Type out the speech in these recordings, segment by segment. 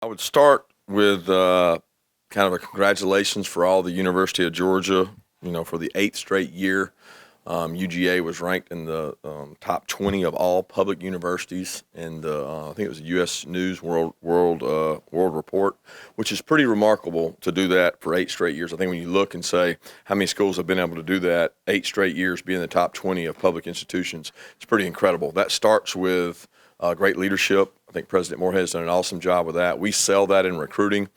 I would start with kind of a congratulations for all the University of Georgia, for the eighth straight year. UGA was ranked in the top 20 of all public universities in the I think it was the U.S. News World Report, which is pretty remarkable to do that for 8 straight years. I think when you look and say how many schools have been able to do that 8 straight years, being in the top 20 of public institutions, it's pretty incredible. That starts with great leadership. I think President Moorhead has done an awesome job with that. We sell that in recruiting.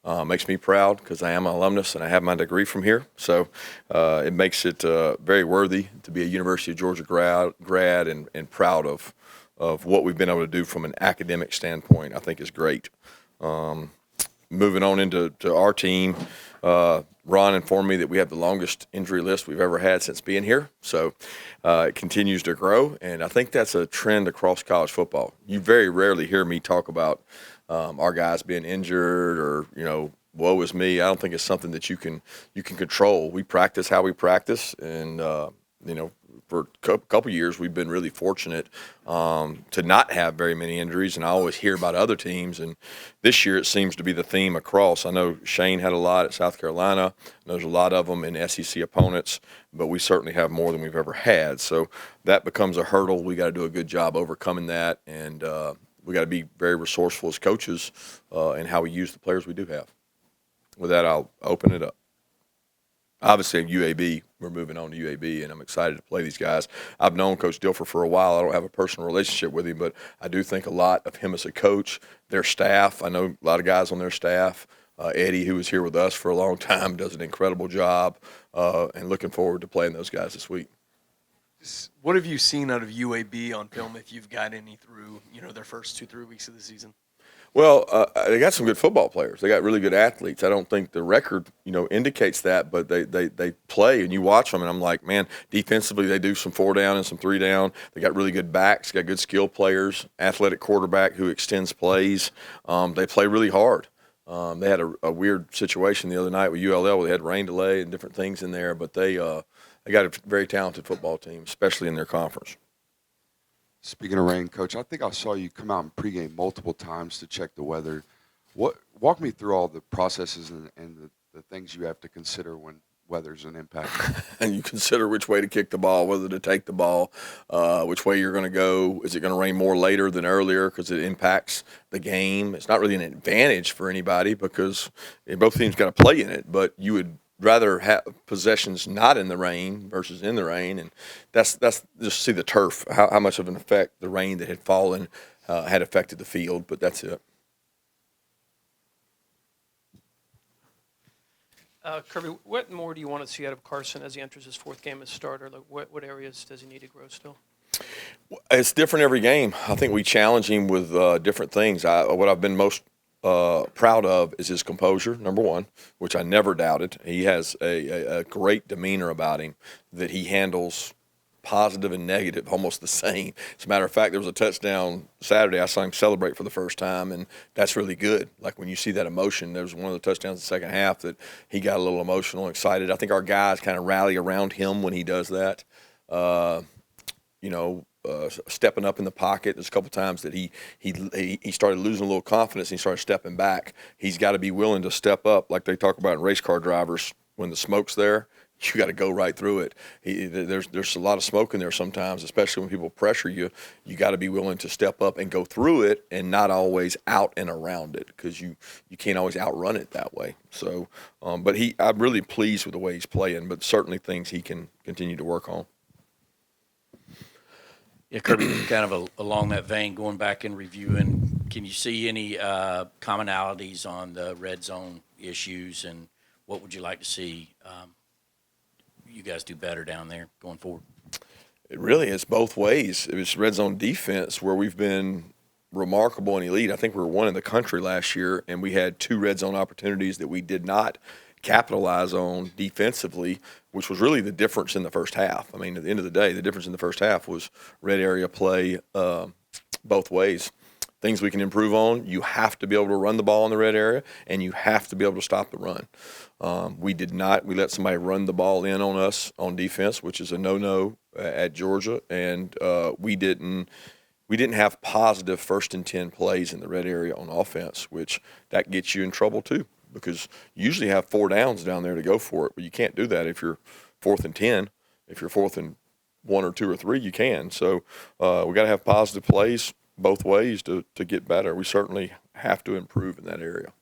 Makes me proud because I am an alumnus and I have my degree from here. So it makes it very worthy to be a University of Georgia grad and proud of what we've been able to do from an academic standpoint. I think is great. Moving on into our team, Ron informed me that we have the longest injury list we've ever had since being here. So it continues to grow, and I think that's a trend across college football. You very rarely hear me talk about our guys being injured or woe is me. I don't think it's something that you can control. We practice how we practice, and for a couple years we've been really fortunate to not have very many injuries. And I always hear about other teams, and this year it seems to be the theme across. I know Shane had a lot at South Carolina. There's a lot of them in SEC opponents, but we certainly have more than we've ever had. So that becomes a hurdle. We got to do a good job overcoming that, and we got to be very resourceful as coaches in how we use the players we do have. With that, I'll open it up. Obviously, at UAB, we're moving on to UAB, and I'm excited to play these guys. I've known Coach Dilfer for a while. I don't have a personal relationship with him, but I do think a lot of him as a coach, their staff. I know a lot of guys on their staff. Eddie, who was here with us for a long time, does an incredible job, and looking forward to playing those guys this week. What have you seen out of UAB on film, if you've got any through their first 2-3 weeks of the season? Well, they got some good football players. They got really good athletes. I don't think the record, indicates that, but they play, and you watch them, and I'm like, man, defensively they do some 4-down and some 3-down. They got really good backs, got good skill players, athletic quarterback who extends plays. They play really hard. They had a weird situation the other night with ULL where they had rain delay and different things in there, but they got a very talented football team, especially in their conference. Speaking of rain, Coach, I think I saw you come out in pregame multiple times to check the weather. Walk me through all the processes and the things you have to consider when weather's an impact. And you consider which way to kick the ball, whether to take the ball, which way you're going to go. Is it going to rain more later than earlier because it impacts the game? It's not really an advantage for anybody because both teams got to play in it, but you would rather have possessions not in the rain versus in the rain, and that's just see the turf, how much of an effect the rain that had fallen had affected the field, but that's it. Kirby, what more do you want to see out of Carson as he enters his fourth game as starter? Like what areas does he need to grow still? It's different every game. I think we challenge him with different things. What I've been most proud of is his composure, number one, which I never doubted. He has a great demeanor about him that he handles positive and negative almost the same. As a matter of fact, there was a touchdown Saturday. I saw him celebrate for the first time, and that's really good. Like when you see that emotion, there was one of the touchdowns in the second half that he got a little emotional and excited. I think our guys kind of rally around him when he does that. Stepping up in the pocket. There's a couple times that he started losing a little confidence and he started stepping back. He's got to be willing to step up, like they talk about in race car drivers. When the smoke's there, you got to go right through it. There's a lot of smoke in there sometimes, especially when people pressure you. You got to be willing to step up and go through it, and not always out and around it, because you can't always outrun it that way. So, but I'm really pleased with the way he's playing, but certainly things he can continue to work on. Yeah, Kirby, kind of along that vein, going back and reviewing, can you see any commonalities on the red zone issues, and what would you like to see you guys do better down there going forward? It really is both ways. It was red zone defense where we've been remarkable and elite. I think we were one in the country last year, and we had 2 red zone opportunities that we did not capitalize on defensively, which was really the difference in the first half. I mean, at the end of the day, the difference in the first half was red area play both ways. Things we can improve on: you have to be able to run the ball in the red area, and you have to be able to stop the run. We did not. We let somebody run the ball in on us on defense, which is a no-no at Georgia, and we didn't we didn't have positive 1st and 10 plays in the red area on offense, which that gets you in trouble too, because you usually have 4 downs down there to go for it, but you can't do that if you're 4th and 10. If you're 4th and 1 or 2 or 3, you can. So we got to have positive plays both ways to get better. We certainly have to improve in that area.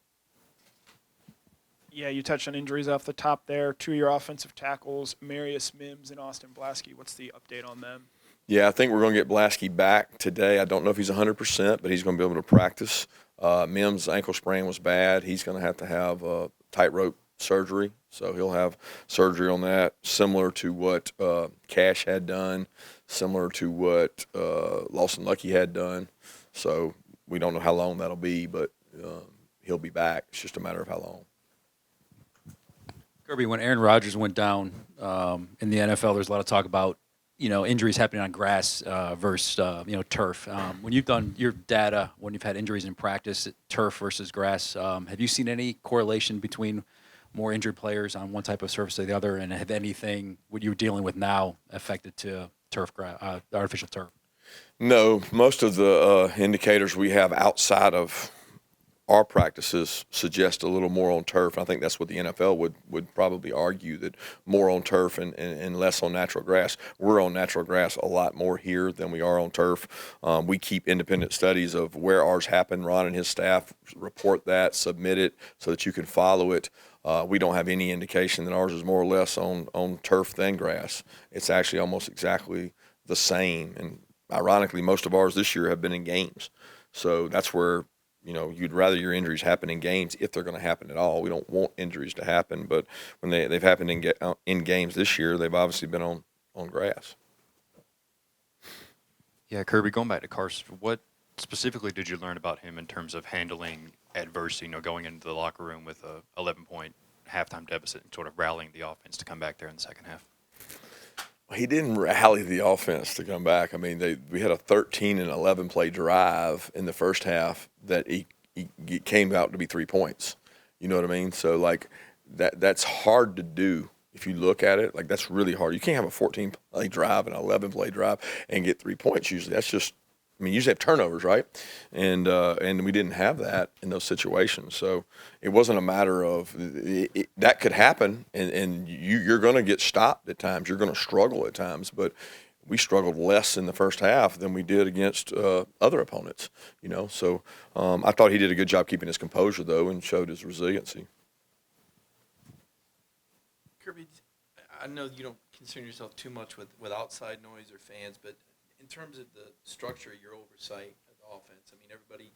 Yeah, you touched on injuries off the top there. 2 of your offensive tackles, Marius Mims and Austin Blasky. What's the update on them? Yeah, I think we're going to get Blasky back today. I don't know if he's 100%, but he's going to be able to practice. Mims' ankle sprain was bad. He's going to have tightrope surgery, so he'll have surgery on that, similar to what Cash had done, similar to what Lawson Lucky had done. So we don't know how long that'll be, but he'll be back. It's just a matter of how long. Kirby, when Aaron Rodgers went down in the NFL, there's a lot of talk about injuries happening on grass versus turf. When you've done your data, when you've had injuries in practice, turf versus grass, have you seen any correlation between more injured players on one type of surface or the other, and have anything what you're dealing with now affected to artificial turf? No, most of the indicators we have outside of our practices suggest a little more on turf. I think that's what the NFL would probably argue, that more on turf and less on natural grass. We're on natural grass a lot more here than we are on turf. We keep independent studies of where ours happen. Ron and his staff report that, submit it so that you can follow it. We don't have any indication that ours is more or less on turf than grass. It's actually almost exactly the same. And ironically, most of ours this year have been in games. So that's where you'd rather your injuries happen in games if they're going to happen at all. We don't want injuries to happen, but when they've happened in games this year, they've obviously been on grass. Yeah, Kirby, going back to Carson, what specifically did you learn about him in terms of handling adversity, going into the locker room with a 11-point halftime deficit and sort of rallying the offense to come back there in the second half? He didn't rally the offense to come back. I mean, we had a 13 and 11 play drive in the first half that he came out to be 3 points. You know what I mean? So like that's hard to do if you look at it. Like that's really hard. You can't have a 14 play drive and an 11 play drive and get 3 points usually. That's just, I mean, you usually have turnovers, right? And we didn't have that in those situations. So it wasn't a matter of that could happen, and you're going to get stopped at times. You're going to struggle at times, but we struggled less in the first half than we did against other opponents. So I thought he did a good job keeping his composure though, and showed his resiliency. Kirby, I know you don't concern yourself too much with outside noise or fans, but in terms of the structure of your oversight of the offense, I mean, everybody,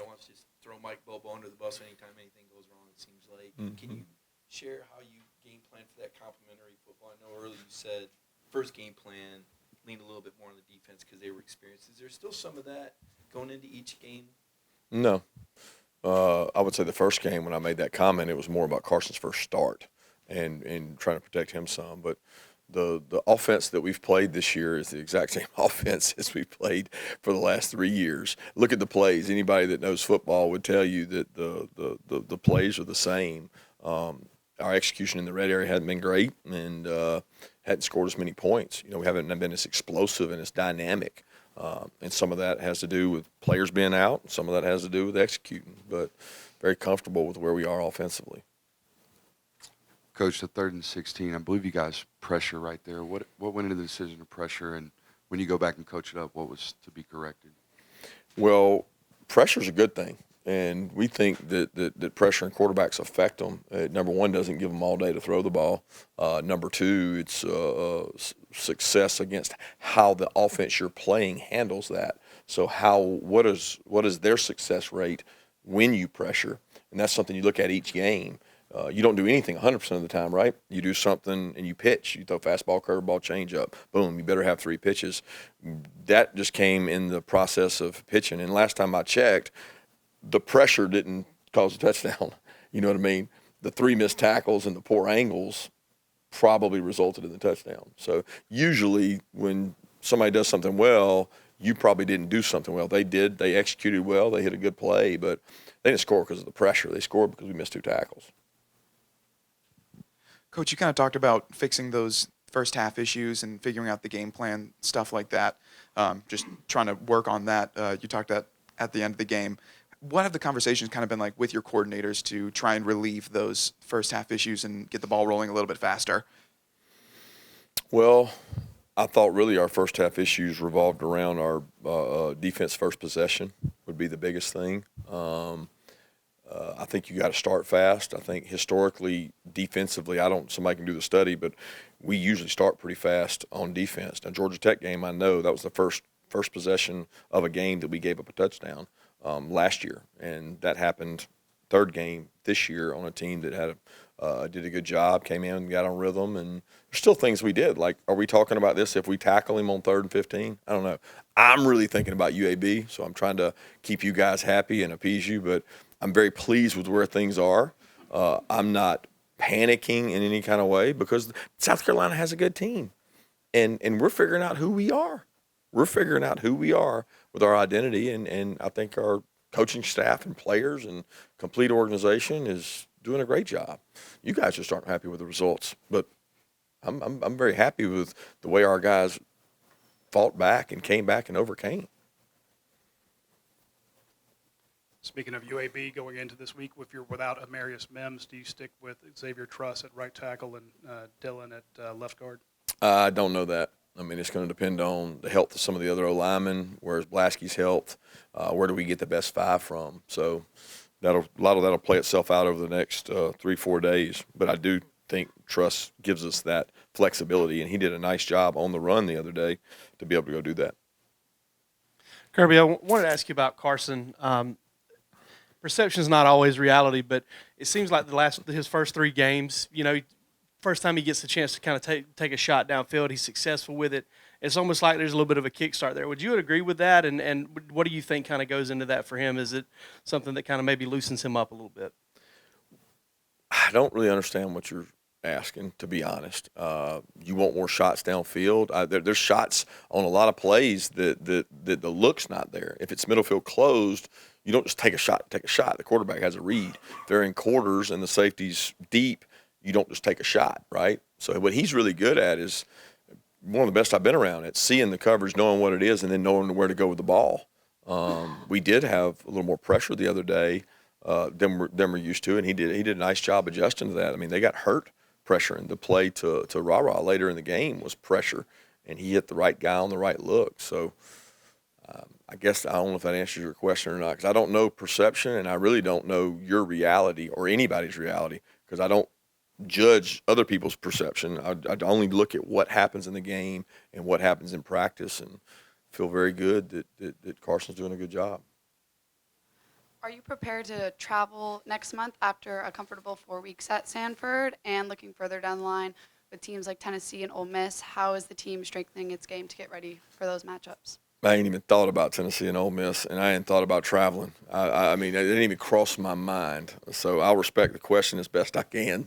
wants to just throw Mike Bobo under the bus anytime anything goes wrong, it seems like. Mm-hmm. Can you share how you game plan for that complementary football? I know earlier you said first game plan leaned a little bit more on the defense because they were experienced. Is there still some of that going into each game? No. I would say the first game when I made that comment, it was more about Carson's first start and trying to protect him some. But the offense that we've played this year is the exact same offense as we've played for the last 3 years. Look at the plays. Anybody that knows football would tell you that the plays are the same. Our execution in the red area hadn't been great and hadn't scored as many points. We haven't been as explosive and as dynamic. And some of that has to do with players being out, and some of that has to do with executing. But very comfortable with where we are offensively. Coach, the 3rd and 16, I believe you guys pressure right there. What went into the decision to pressure, and when you go back and coach it up, what was to be corrected? Well, pressure's a good thing, and we think that pressure and quarterbacks affect them. Number one, doesn't give them all day to throw the ball. Number two, it's success against how the offense you're playing handles that. So what is their success rate when you pressure? And that's something you look at each game. You don't do anything 100% of the time, right? You do something and you pitch. You throw fastball, curveball, changeup. Boom, you better have 3 pitches. That just came in the process of pitching. And last time I checked, the pressure didn't cause a touchdown. You know what I mean? The 3 missed tackles and the poor angles probably resulted in the touchdown. So usually when somebody does something well, you probably didn't do something well. They did. They executed well. They hit a good play, but they didn't score because of the pressure. They scored because we missed 2 tackles. Coach, you kind of talked about fixing those first half issues and figuring out the game plan, stuff like that. Just trying to work on that. You talked at the end of the game. What have the conversations kind of been like with your coordinators to try and relieve those first half issues and get the ball rolling a little bit faster? Well, I thought really our first half issues revolved around our defense first possession would be the biggest thing. I think you got to start fast. I think historically, defensively, somebody can do the study, but we usually start pretty fast on defense. Now, Georgia Tech game, I know that was the first possession of a game that we gave up a touchdown last year, and that happened third game this year on a team that did a good job, came in and got on rhythm, and there's still things we did. Like, are we talking about this if we tackle him on 3rd and 15? I don't know. I'm really thinking about UAB, so I'm trying to keep you guys happy and appease you, but I'm very pleased with where things are. I'm not panicking in any kind of way because South Carolina has a good team, and we're figuring out who we are. We're figuring out who we are with our identity, and I think our coaching staff and players and complete organization is doing a great job. You guys just aren't happy with the results, but I'm very happy with the way our guys fought back and came back and overcame. Speaking of UAB going into this week, if you're without Amarius Mims, do you stick with Xavier Truss at right tackle and Dillon at left guard? I don't know that. I mean, it's going to depend on the health of some of the other O-linemen. Where's Blaskey's health? Where do we get the best 5 from? So a lot of that'll play itself out over the next 3-4 days. But I do think Truss gives us that flexibility, and he did a nice job on the run the other day to be able to go do that. Kirby, I wanted to ask you about Carson. Perception is not always reality, but it seems like his first 3 games, first time he gets the chance to kind of take a shot downfield, he's successful with it. It's almost like there's a little bit of a kickstart there. Would you agree with that? And what do you think kind of goes into that for him? Is it something that kind of maybe loosens him up a little bit? I don't really understand what you're asking, to be honest. You want more shots downfield. There's shots on a lot of plays that the look's not there. If it's middle field closed, you don't just take a shot. The quarterback has a read. If they're in quarters and the safety's deep, you don't just take a shot, right? So what he's really good at is one of the best I've been around at seeing the coverage, knowing what it is, and then knowing where to go with the ball. We did have a little more pressure the other day than we're used to, and he did a nice job adjusting to that. I mean, they got hurt pressuring. The play to Rah-Rah later in the game was pressure, and he hit the right guy on the right look. So I guess I don't know if that answers your question or not, because I don't know perception, and I really don't know your reality or anybody's reality, because I don't judge other people's perception. I only look at what happens in the game and what happens in practice, and feel very good that Carson's doing a good job. Are you prepared to travel next month after a comfortable 4 weeks at Sanford? And looking further down the line with teams like Tennessee and Ole Miss, how is the team strengthening its game to get ready for those matchups? I ain't even thought about Tennessee and Ole Miss, and I ain't thought about traveling. I mean, it didn't even cross my mind. So I'll respect the question as best I can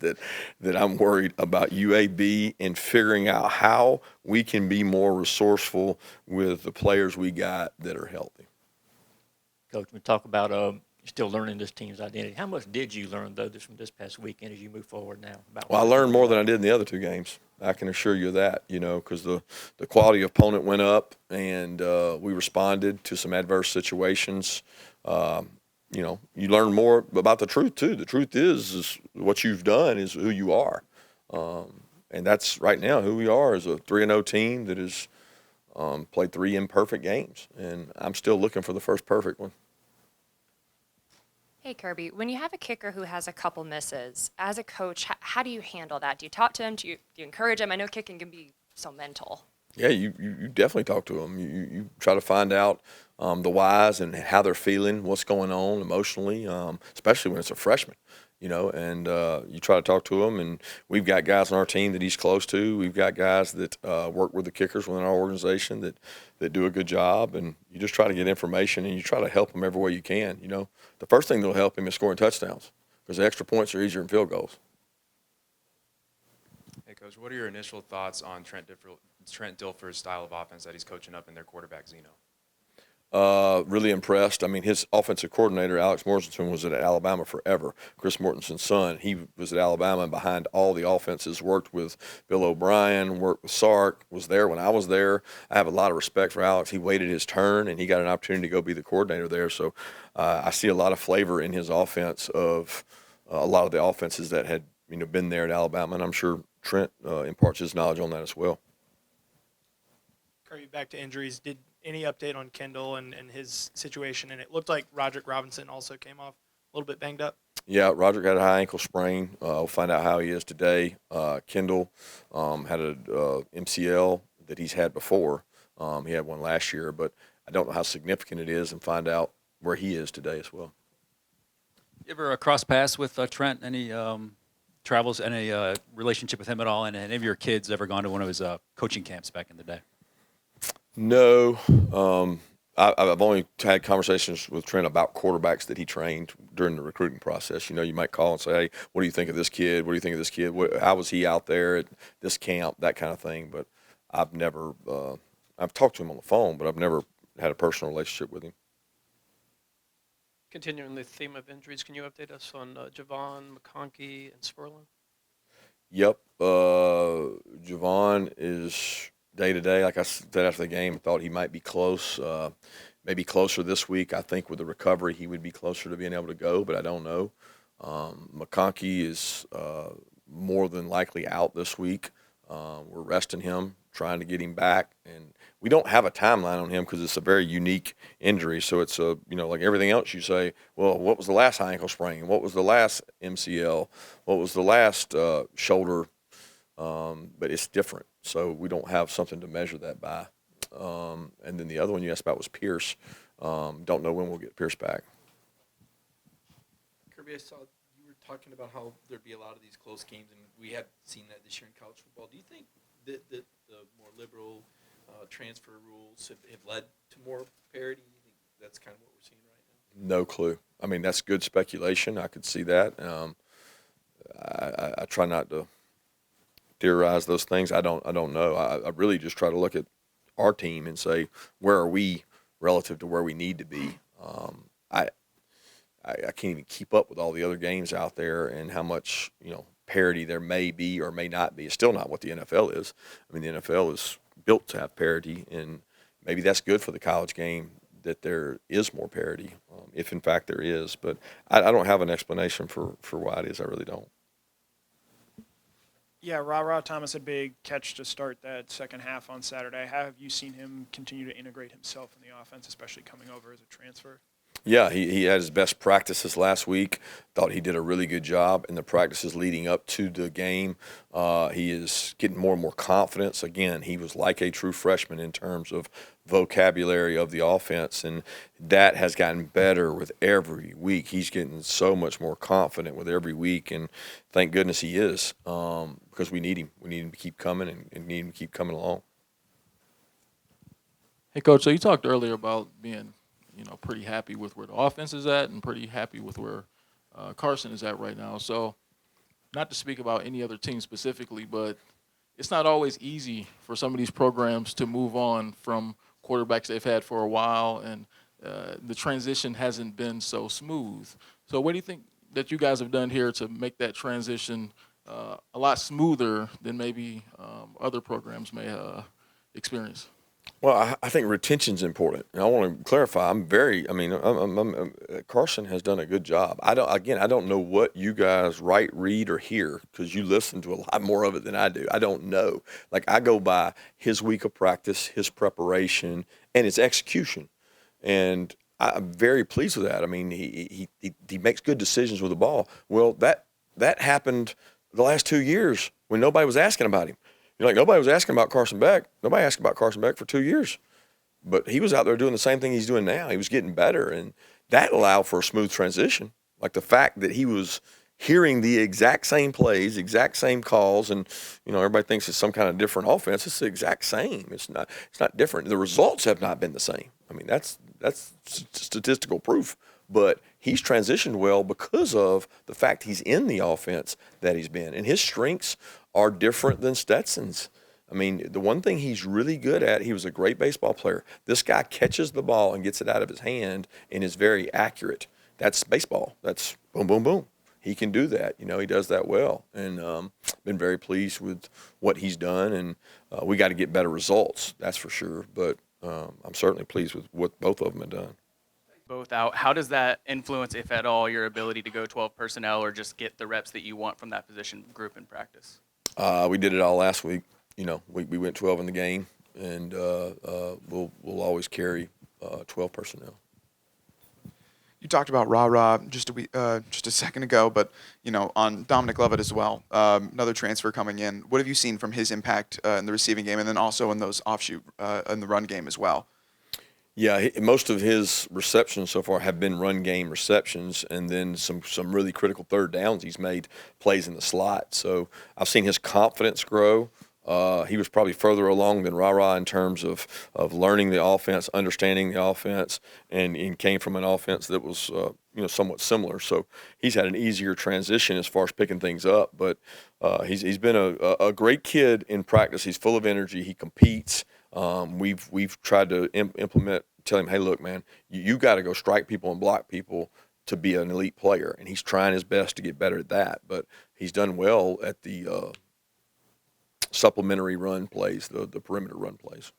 that I'm worried about UAB and figuring out how we can be more resourceful with the players we got that are healthy. Coach, we talk about still learning this team's identity. How much did you learn, though, from this past weekend as you move forward now? Well, I learned more than I did in the other 2 games. I can assure you that, because the quality of opponent went up, and we responded to some adverse situations. You learn more about the truth, too. The truth is what you've done is who you are. And that's right now who we are as a 3-0 team that has played 3 imperfect games. And I'm still looking for the first perfect one. Hey, Kirby, when you have a kicker who has a couple misses, as a coach, how do you handle that? Do you talk to him? Do you encourage him? I know kicking can be so mental. Yeah, you definitely talk to them. You try to find out the whys and how they're feeling, what's going on emotionally, especially when it's a freshman, and you try to talk to them. And we've got guys on our team that he's close to. We've got guys that work with the kickers within our organization that do a good job. And you just try to get information, and you try to help them every way you can. The first thing that'll help him is scoring touchdowns, because the extra points are easier than field goals. Hey, Coach, what are your initial thoughts on Trent Dilfer's style of offense that he's coaching up in their quarterback, Zeno? Really impressed. I mean, his offensive coordinator, Alex Mortensen, was at Alabama forever. Chris Mortensen's son, he was at Alabama and behind all the offenses, worked with Bill O'Brien, worked with Sark, was there when I was there. I have a lot of respect for Alex. He waited his turn, and he got an opportunity to go be the coordinator there. So I see a lot of flavor in his offense of a lot of the offenses that had been there at Alabama, and I'm sure Trent imparts his knowledge on that as well. Kirby, back to injuries. Did any update on Kendall and his situation? And it looked like Roderick Robinson also came off a little bit banged up. Yeah, Roger got a high ankle sprain. We'll find out how he is today. Kendall had a MCL that he's had before. He had one last year, but I don't know how significant it is, and find out where he is today as well. You ever cross paths with Trent? Any travels, any relationship with him at all? And any of your kids ever gone to one of his coaching camps back in the day? No. I've only had conversations with Trent about quarterbacks that he trained during the recruiting process. You might call and say, hey, what do you think of this kid? What do you think of this kid? How was he out there at this camp? That kind of thing. But I've never I've talked to him on the phone, but I've never had a personal relationship with him. Continuing the theme of injuries, can you update us on Javon, McConkey, and Spurlin? Yep. Javon is day-to-day. Like I said after the game, I thought he might be close, maybe closer this week. I think with the recovery, he would be closer to being able to go, but I don't know. McConkey is more than likely out this week. We're resting him, trying to get him back, and we don't have a timeline on him because it's a very unique injury. So it's like everything else you say, well, what was the last high ankle sprain? What was the last MCL? What was the last shoulder? But it's different. So we don't have something to measure that by. And then the other one you asked about was Pierce. Don't know when we'll get Pierce back. Kirby, I saw you were talking about how there'd be a lot of these close games, and we have seen that this year in college football. Do you think that the more liberal transfer rules have led to more parity? You think that's kind of what we're seeing right now? No clue. I mean, that's good speculation. I could see that. I try not to theorize those things. I don't know. I really just try to look at our team and say, where are we relative to where we need to be? I can't even keep up with all the other games out there and how much parity there may be or may not be. It's still not what the NFL is. I mean, the NFL is built to have parity, and maybe that's good for the college game that there is more parity, if in fact there is. But I don't have an explanation for why it is. I really don't. Yeah, Ra Thomas, a big catch to start that second half on Saturday. How have you seen him continue to integrate himself in the offense, especially coming over as a transfer? Yeah, he had his best practices last week. Thought he did a really good job in the practices leading up to the game. He is getting more and more confidence. Again, he was like a true freshman in terms of vocabulary of the offense, and that has gotten better with every week. He's getting so much more confident with every week, and thank goodness he is, because we need him. We need him to keep coming and need him to keep coming along. Hey, Coach, so you talked earlier about being pretty happy with where the offense is at and pretty happy with where Carson is at right now. So not to speak about any other team specifically, but it's not always easy for some of these programs to move on from quarterbacks they've had for a while, and the transition hasn't been so smooth. So what do you think that you guys have done here to make that transition a lot smoother than maybe other programs may experience? Well, I think retention's important, and I want to clarify. Carson has done a good job. I don't know what you guys write, read, or hear because you listen to a lot more of it than I do. I don't know. Like, I go by his week of practice, his preparation, and his execution, and I'm very pleased with that. I mean, he makes good decisions with the ball. Well, that happened the last 2 years when nobody was asking about him. Nobody was asking about Carson Beck. Nobody asked about Carson Beck for 2 years. But he was out there doing the same thing he's doing now. He was getting better, and that allowed for a smooth transition. Like the fact that he was hearing the exact same plays, exact same calls, and everybody thinks it's some kind of different offense. It's the exact same. It's not different. The results have not been the same. I mean, that's statistical proof. But he's transitioned well because of the fact he's in the offense that he's been. And his strengths are different than Stetson's. I mean, the one thing he's really good at, he was a great baseball player. This guy catches the ball and gets it out of his hand and is very accurate. That's baseball. That's boom, boom, boom. He can do that. You know, he does that well. And been very pleased with what he's done. And we got to get better results, that's for sure. But I'm certainly pleased with what both of them have done. Both out. How does that influence, if at all, your ability to go 12 personnel or just get the reps that you want from that position group in practice? We did it all last week. You know, we went 12 in the game, and we'll always carry 12 personnel. You talked about Ra just a second ago, but you know, on Dominic Lovett as well, another transfer coming in. What have you seen from his impact in the receiving game, and then also in those offshoot in the run game as well? Yeah, most of his receptions so far have been run game receptions, and then some really critical third downs he's made plays in the slot. So I've seen his confidence grow. He was probably further along than Ra in terms of learning the offense, understanding the offense, and came from an offense that was somewhat similar. So he's had an easier transition as far as picking things up. But he's been a great kid in practice. He's full of energy. He competes. We've tried to tell him, hey, look, man, you got to go strike people and block people to be an elite player, and he's trying his best to get better at that. But he's done well at the supplementary run plays, the perimeter run plays.